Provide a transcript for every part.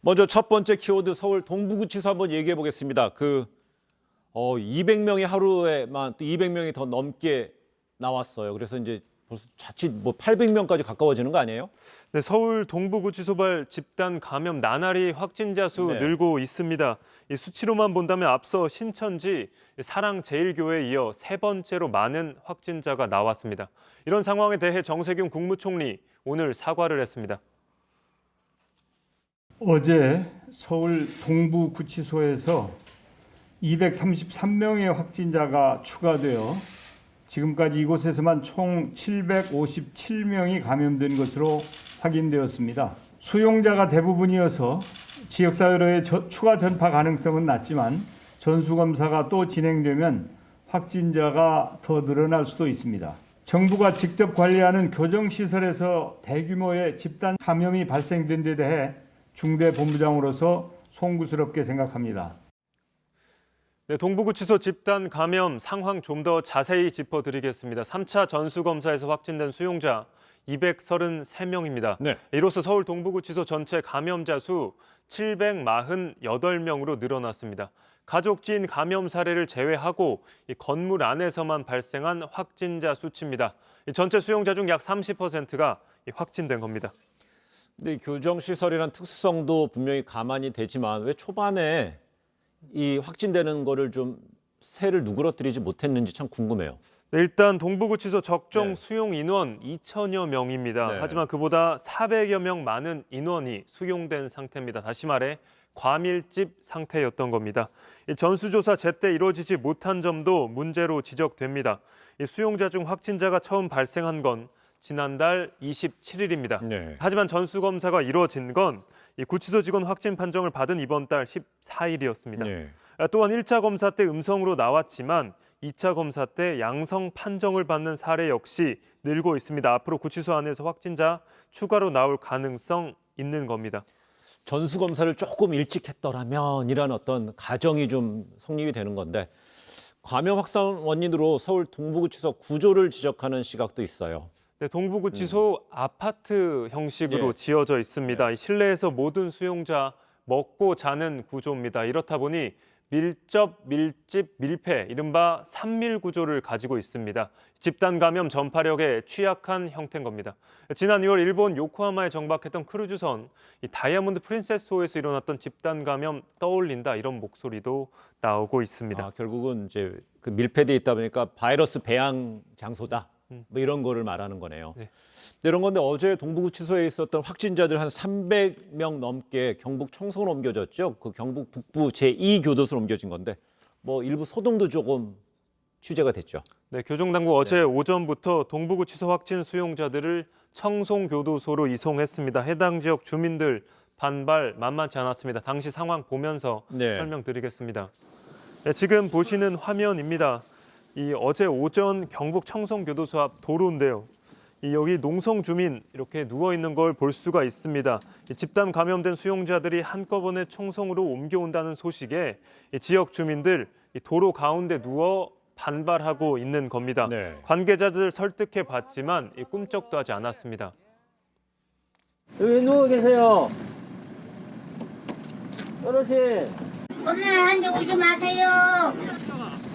먼저 첫 번째 키워드 서울 동부구치소 한번 얘기해 보겠습니다. 200명이 하루에만 또 200명이 더 넘게 나왔어요. 그래서 이제 벌써 자칫 800명까지 가까워지는 거 아니에요? 네, 서울 동부구치소발 집단 감염 나날이 확진자 수 네. 늘고 있습니다. 이 수치로만 본다면 앞서 신천지 사랑제일교회에 이어 세 번째로 많은 확진자가 나왔습니다. 이런 상황에 대해 정세균 국무총리 오늘 사과를 했습니다. 어제 서울 동부구치소에서 233명의 확진자가 추가되어 지금까지 이곳에서만 총 757명이 감염된 것으로 확인되었습니다. 수용자가 대부분이어서 지역사회로의 추가 전파 가능성은 낮지만 전수검사가 또 진행되면 확진자가 더 늘어날 수도 있습니다. 정부가 직접 관리하는 교정시설에서 대규모의 집단 감염이 발생된 데 대해 중대본부장으로서 송구스럽게 생각합니다. 네, 동부구치소 집단 감염 상황 좀 더 자세히 짚어드리겠습니다. 3차 전수검사에서 확진된 수용자 233명입니다. 네. 이로써 서울 동부구치소 전체 감염자 수 748명으로 늘어났습니다. 가족지인 감염 사례를 제외하고 이 건물 안에서만 발생한 확진자 수치입니다. 이 전체 수용자 중 약 30%가 확진된 겁니다. 근데 교정시설이란 특수성도 분명히 감안이 되지만 왜 초반에 이 확진되는 거를 좀 세를 누그러뜨리지 못했는지 참 궁금해요. 네, 일단 동부구치소 적정 네. 수용 인원 2천여 명입니다. 네. 하지만 그보다 400여 명 많은 인원이 수용된 상태입니다. 다시 말해 과밀집 상태였던 겁니다. 이 전수조사 제때 이루어지지 못한 점도 문제로 지적됩니다. 이 수용자 중 확진자가 처음 발생한 건 지난달 27일입니다. 네. 하지만 전수검사가 이루어진 건 이 구치소 직원 확진 판정을 받은 이번 달 14일이었습니다. 네. 또한 1차 검사 때 음성으로 나왔지만 2차 검사 때 양성 판정을 받는 사례 역시 늘고 있습니다. 앞으로 구치소 안에서 확진자 추가로 나올 가능성 있는 겁니다. 전수검사를 조금 일찍 했더라면 이런 어떤 가정이 좀 성립이 되는 건데 감염 확산 원인으로 서울 동부구치소 구조를 지적하는 시각도 있어요. 네, 동부구치소 아파트 형식으로 예. 지어져 있습니다. 이 실내에서 모든 수용자 먹고 자는 구조입니다. 이렇다 보니 밀접, 밀집, 밀폐, 이른바 삼밀 구조를 가지고 있습니다. 집단 감염 전파력에 취약한 형태인 겁니다. 지난 2월 일본 요코하마에 정박했던 크루즈선 이 다이아몬드 프린세스호에서 일어났던 집단 감염 떠올린다 이런 목소리도 나오고 있습니다. 결국은 이제 그 밀폐돼 있다 보니까 바이러스 배양 장소다. 이런 거를 말하는 거네요. 네. 이런 건데 어제 동부구치소에 있었던 확진자들 한 300명 넘게 경북 청송으로 옮겨졌죠. 그 경북 북부 제2교도소로 옮겨진 건데 일부 소동도 조금 취재가 됐죠. 네, 교정당국 어제 오전부터 동부구치소 확진 수용자들을 청송교도소로 이송했습니다. 해당 지역 주민들 반발 만만치 않았습니다. 당시 상황 보면서 네. 설명드리겠습니다. 네, 지금 보시는 화면입니다. 이 어제 오전 경북 청송교도소 앞 도로인데요. 여기 농성 주민 이렇게 누워 있는 걸 볼 수가 있습니다. 집단 감염된 수용자들이 한꺼번에 청송으로 옮겨온다는 소식에 지역 주민들 도로 가운데 누워 반발하고 있는 겁니다. 네. 관계자들 설득해 봤지만 꿈쩍도 하지 않았습니다. 여기 누워 계세요. 어르신. 코로나 환자 오지 마세요.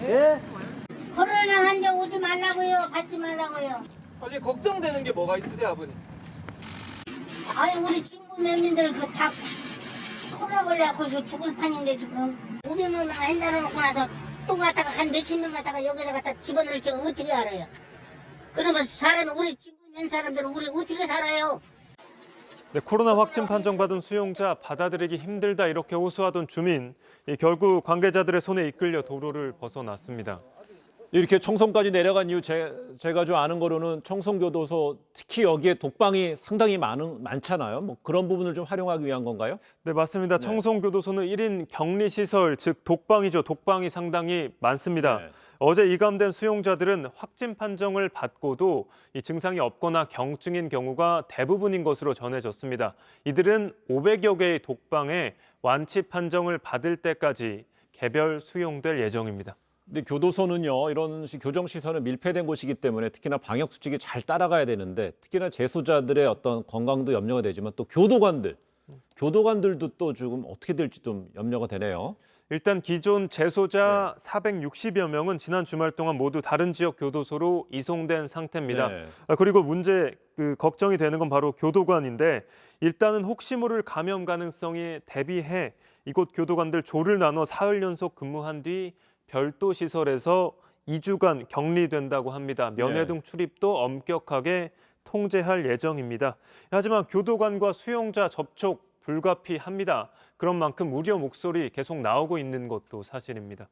예? 코로나 환자 오지 말라고요. 받지 말라고요. 아니 걱정되는 게 뭐가 있으세요, 아버님? 아니 우리 친구 몇민들 다 코로나 걸려갖고 죽을 판인데 지금 500명 한다로 놓고 나서 또 갔다가 한 몇십 명 갔다가 여기다 갖다 집어넣을 지 어떻게 알아요? 그러면 사람이 우리 친구 몇 사람들은 우리 어떻게 살아요? 네, 코로나 확진 판정받은 수용자 받아들이기 힘들다 이렇게 호소하던 주민, 결국 관계자들의 손에 이끌려 도로를 벗어났습니다. 이렇게 청송까지 내려간 이유 제가 좀 아는 거로는 청송교도소 특히 여기에 독방이 상당히 많잖아요. 그런 부분을 좀 활용하기 위한 건가요? 네, 맞습니다. 청송교도소는 1인 격리시설, 즉 독방이죠. 독방이 상당히 많습니다. 네. 어제 이감된 수용자들은 확진 판정을 받고도 이 증상이 없거나 경증인 경우가 대부분인 것으로 전해졌습니다. 이들은 500여 개의 독방에 완치 판정을 받을 때까지 개별 수용될 예정입니다. 근데 교도소는요, 이런 교정시설은 밀폐된 곳이기 때문에 특히나 방역수칙이 잘 따라가야 되는데 특히나 재소자들의 어떤 건강도 염려가 되지만 또 교도관들, 교도관들도 또 지금 어떻게 될지 좀 염려가 되네요. 일단 기존 재소자 460여 명은 지난 주말 동안 모두 다른 지역 교도소로 이송된 상태입니다. 네. 그리고 걱정이 되는 건 바로 교도관인데 일단은 혹시 모를 감염 가능성에 대비해 이곳 교도관들 조를 나눠 사흘 연속 근무한 뒤 별도 시설에서 2주간 격리된다고 합니다. 면회 등 출입도 엄격하게 통제할 예정입니다. 하지만 교도관과 수용자 접촉 불가피합니다. 그런 만큼 우려 목소리 계속 나오고 있는 것도 사실입니다.